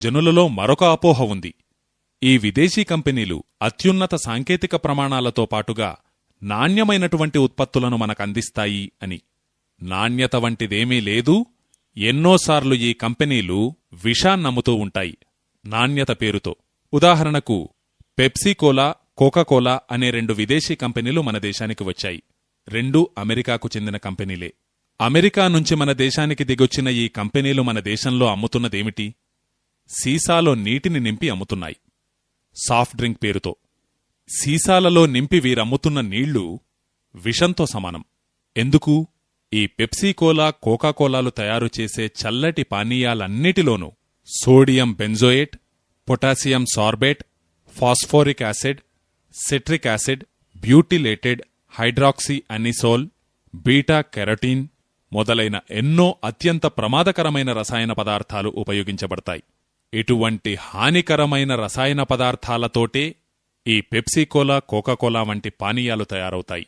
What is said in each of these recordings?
జనులలో మరొక అపోహ ఉంది. ఈ విదేశీ కంపెనీలు అత్యున్నత సాంకేతిక ప్రమాణాలతో పాటుగా నాణ్యమైనటువంటి ఉత్పత్తులను మనకందిస్తాయి అని. నాణ్యత వంటిదేమీ లేదు. ఎన్నోసార్లు ఈ కంపెనీలు విషాన్నమ్ముతూ ఉంటాయి నాణ్యత పేరుతో. ఉదాహరణకు పెప్సీకోలా, కోకాకోలా అనే 2 విదేశీ కంపెనీలు మన దేశానికి వచ్చాయి. 2 అమెరికాకు చెందిన కంపెనీలే. అమెరికా నుంచి మన దేశానికి దిగొచ్చిన ఈ కంపెనీలు మన దేశంలో అమ్ముతున్నదేమిటి? సీసాలో నీటిని నింపి అమ్ముతున్నాయి సాఫ్ట్ డ్రింక్ పేరుతో. సీసాలలో నింపి వీరమ్ముతున్న నీళ్లు విషంతో సమానం. ఎందుకు? ఈ పెప్సీకోలా, కోకాకోలాలు తయారుచేసే చల్లటి పానీయాలన్నిటిలోనూ sodium benzoate, potassium sorbate, phosphoric acid, citric acid, butylated hydroxy anisole, beta carotene మొదలైన ఎన్నో అత్యంత ప్రమాదకరమైన రసాయన పదార్థాలు ఉపయోగించబడతాయి. ఇటువంటి హానికరమైన రసాయన పదార్థాలతోటే ఈ పెప్సీకోలా, కోకాకోలా వంటి పానీయాలు తయారవుతాయి.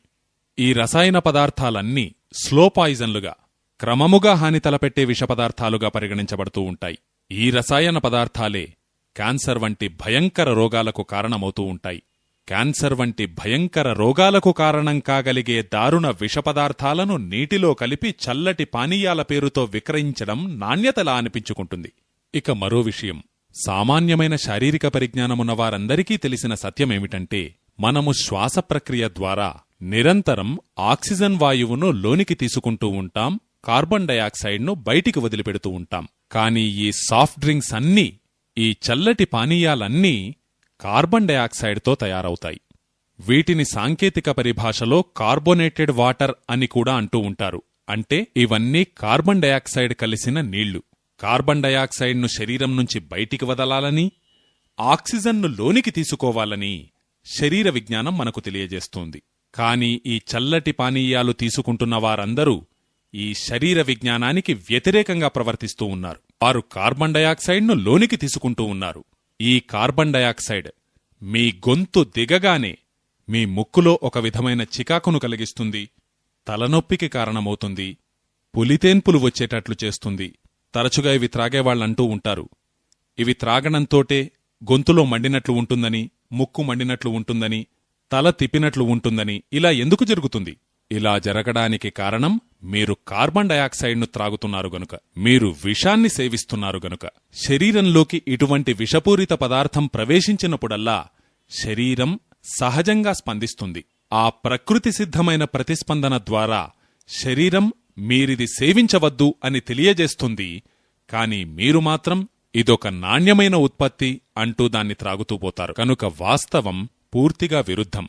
ఈ రసాయన పదార్థాలన్నీ స్లో పాయిజన్లుగా, క్రమముగా హాని తలపెట్టే విషపదార్థాలుగా పరిగణించబడుతూ ఉంటాయి. ఈ రసాయన పదార్థాలే క్యాన్సర్ వంటి భయంకర రోగాలకు కారణమవుతూ ఉంటాయి. క్యాన్సర్ వంటి భయంకర రోగాలకు కారణం కాగలిగే దారుణ విషపదార్థాలను నీటిలో కలిపి చల్లటి పానీయాల పేరుతో విక్రయించడం నాణ్యతలా అనిపించుకుంటుంది. ఇక మరో విషయం, సామాన్యమైన శారీరక పరిజ్ఞానమున్నవారందరికీ తెలిసిన సత్యమేమిటంటే, మనము శ్వాస ప్రక్రియ ద్వారా నిరంతరం ఆక్సిజన్ వాయువును లోనికి తీసుకుంటూ ఉంటాం, కార్బన్ డయాక్సైడ్ను బయటికి వదిలిపెడుతూ ఉంటాం. కాని ఈ సాఫ్ట్ డ్రింక్స్ అన్నీ, ఈ చల్లటి పానీయాలన్నీ కార్బన్ డయాక్సైడ్తో తయారవుతాయి. వీటిని సాంకేతిక పరిభాషలో కార్బోనేటెడ్ వాటర్ అని కూడా అంటూ ఉంటారు. అంటే ఇవన్నీ కార్బన్ డయాక్సైడ్ కలిసిన నీళ్లు. కార్బన్ డయాక్సైడ్ను శరీరం నుంచి బయటికి వదలాలని, ఆక్సిజన్ను లోనికి తీసుకోవాలని శరీర విజ్ఞానం మనకు తెలియజేస్తోంది. కాని ఈ చల్లటి పానీయాలు తీసుకుంటున్న వారందరూ ఈ శరీర విజ్ఞానానికి వ్యతిరేకంగా ప్రవర్తిస్తూ ఉన్నారు. వారు కార్బన్ డయాక్సైడ్ను లోనికి తీసుకుంటూ ఉన్నారు. ఈ కార్బన్ డయాక్సైడ్ మీ గొంతు దిగగానే మీ ముక్కులో ఒక విధమైన చికాకును కలిగిస్తుంది, తలనొప్పికి కారణమవుతుంది, పులితేన్పులు వచ్చేటట్లు చేస్తుంది. తరచుగా ఇవి త్రాగేవాళ్లంటూ ఉంటారు, ఇవి త్రాగడంతోటే గొంతులో మండినట్లు ఉంటుందని, ముక్కు మండినట్లు ఉంటుందని, తల తిప్పినట్లు ఉంటుందని. ఇలా ఎందుకు జరుగుతుంది? ఇలా జరగడానికి కారణం మీరు కార్బన్ డయాక్సైడ్ను త్రాగుతున్నారు గనుక, మీరు విషాన్ని సేవిస్తున్నారు గనుక. శరీరంలోకి ఇటువంటి విషపూరిత పదార్థం ప్రవేశించినప్పుడల్లా శరీరం సహజంగా స్పందిస్తుంది. ఆ ప్రకృతి సిద్ధమైన ప్రతిస్పందన ద్వారా శరీరం మీరిది సేవించవద్దు అని తెలియజేస్తుంది. కాని మీరు మాత్రం ఇదొక నాణ్యమైన ఉత్పత్తి అంటూ దాన్ని త్రాగుతూ పోతారు. కనుక వాస్తవం పూర్తిగా విరుద్ధం.